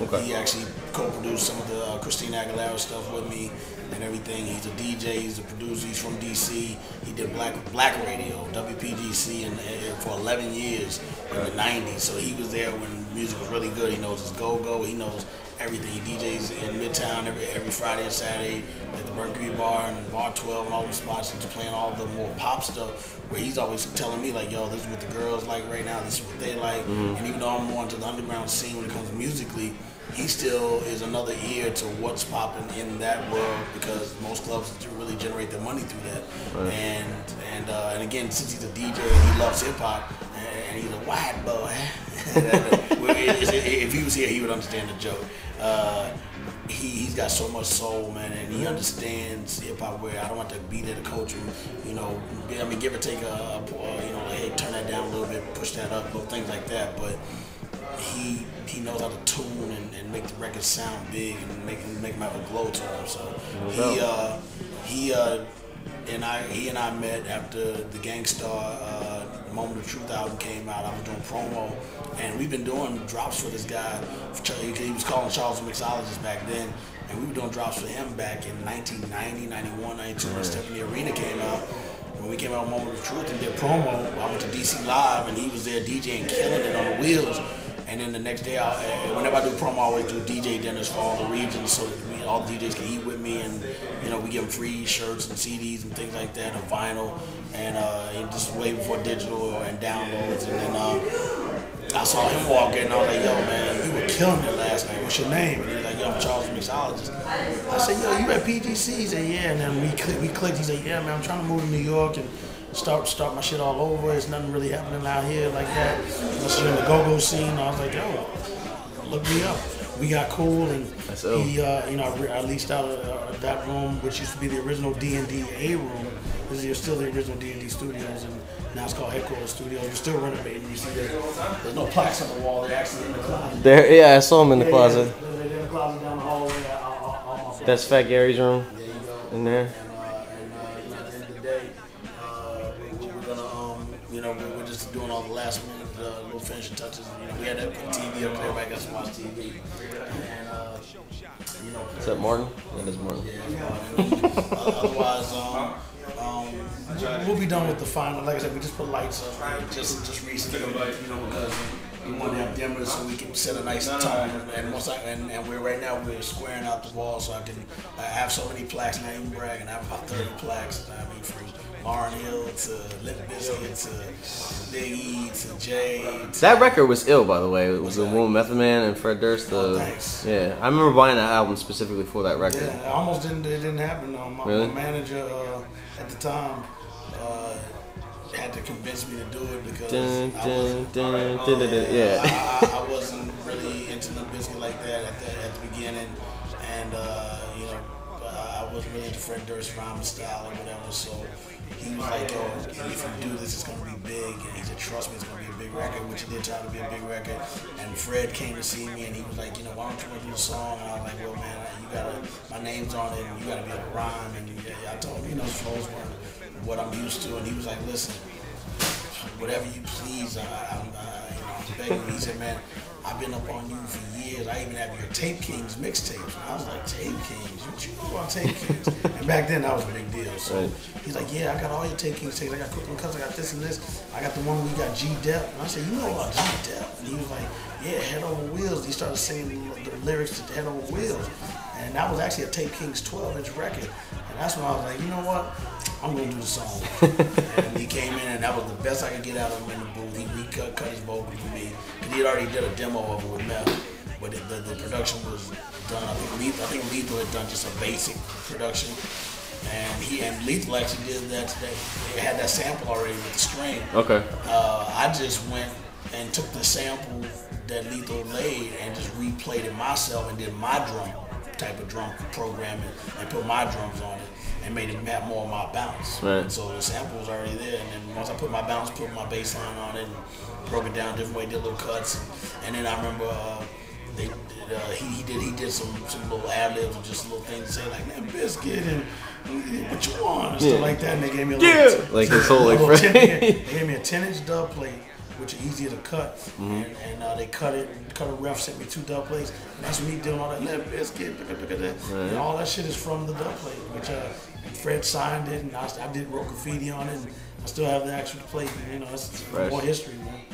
Okay. He actually co-produced some of the Christina Aguilera stuff with me and everything. He's a DJ, he's a producer, he's from DC. He did black radio, WPGC, for 11 years in the 90s. So he was there when music was really good. He knows his go-go, he knows everything. He DJs in Midtown every Friday and Saturday at the Mercury Bar and Bar 12 and all the spots. He's playing all the more pop stuff where he's always telling me like, yo, this is what the girls like right now, this is what they like. And even though I'm more into the underground scene when it comes to musically, he still is another ear to what's popping in that world because most clubs really generate their money through that. Right. And again, since he's a DJ, he loves hip hop, and he's a white boy. If he was here, he would understand the joke. He's got so much soul, man, and he understands hip hop where I don't have to be there to coach him. You know, I mean, give or take you know, like, hey, turn that down a little bit, push that up, little things like that. But he knows how to tune and make the record sound big and make him have a glow to him. So he and I met after the Gangstar Moment of Truth album came out. I was doing promo, and we've been doing drops for this guy. He was calling Charles The Mixologist back then, and we were doing drops for him back in 1990, 91, 92 when Step in the Arena came out. When we came out with Moment of Truth and did promo, I went to DC Live, and he was there DJing, killing it on the wheels. And then the next day, whenever I do promo, I always do DJ dinners for all the regions so that all the DJs can eat with me, and you know, we give them free shirts and CDs and things like that, and vinyl, and just way before digital and downloads. And then I saw him walk in, and I was like, yo, man, you were killing it last night. What's your name? And he was like, yo, I'm Charles The Mixologist. I said, yo, you at PGC? He said, yeah. And then we clicked. He said, yeah, man, I'm trying to move to New York and start my shit all over. There's nothing really happening out here like that. Unless you're in the go-go scene. I was like, yo, look me up. We got cool, and he, you know, I leased out that room, which used to be the original D&D A room. This is still the original D&D Studios, and now it's called HeadQuarterz Studios. We're still renovating. You see, there's no plaques on the wall. They're actually in the closet. Yeah, I saw them in the closet. They're in the closet down the hallway. That's Fat Gary's room. There you go. In there. And at the end of the day, we're gonna, you know, we're just doing all the last minute little finishing touches. You know, we had that TV up there, everybody got to watch TV. And you know, is that Martin? That is Martin. Yeah, otherwise, we'll be done with the final. Like I said, we just put lights up, just recently, you know, because we want to have dimmers so we can set a nice tone. And we're squaring out the wall so I have so many plaques, and I even brag, and I have about 30 plaques. I mean, from Lauryn Hill to Limp Bizkit to Big E to Jay. That record was ill, by the way. It was the one with Method Man and Fred Durst. Thanks. Yeah, I remember buying that album specifically for that record. Yeah, it didn't happen. My manager at the time had to convince me to do it because I wasn't really into Limp Bizkit like that at the beginning, and you know, I wasn't really into Fred Durst rhyming style or whatever. So he was like, yo, if you do this, it's gonna be big. And he said, trust me, it's gonna be a big record, which it did turn out to be a big record. And Fred came to see me, and he was like, you know, why don't you want to do the song? And I was like, well, man, my name's on it, and you gotta be able to rhyme. And I told him, you know, flows weren't what I'm used to, and he was like, listen, whatever you please, I'm begging you. He said, man, I've been up on you for years. I even have your Tape Kings mixtapes. And I was like, Tape Kings? What you know about Tape Kings? And back then, that was a big deal. So he's like, yeah, I got all your Tape Kings tapes. I got Cooking Cuts, I got this and this. I got the one where you got G-Dep. And I said, you know about G-Dep? And he was like, yeah, Head Over Wheels. He started singing the lyrics to Head Over Wheels. And that was actually a Tape Kings 12-inch record. And that's when I was like, you know what? I'm going to do the song. And he came in, and that was the best I could get out of him in the booth. He cut his vocal for me. Because he had already did a demo of it with Meth. But the production was done. I think Lethal had done just a basic production. And Lethal actually did that today. They had that sample already with the string. Okay. I just went and took the sample that Lethal laid and just replayed it myself and did my type of drum programming and put my drums on it and made it map more of my bounce. Right. So the sample was already there, and then once I put my bounce, put my bass line on it and broke it down different way, did little cuts, and then I remember he did some little ad-libs and just little things to say like, man, Biscuit and what you want and stuff like that, and they gave me a little like his whole like they gave me a 10-inch dub plate which are easier to cut, and they cut it. Cut a ref sent me 2 dub plates, and that's me doing all that Limp Bizkit, and all that shit is from the dub plate, which Fred signed it, and I wrote graffiti on it, and I still have the actual plate. And, you know, that's more history, man.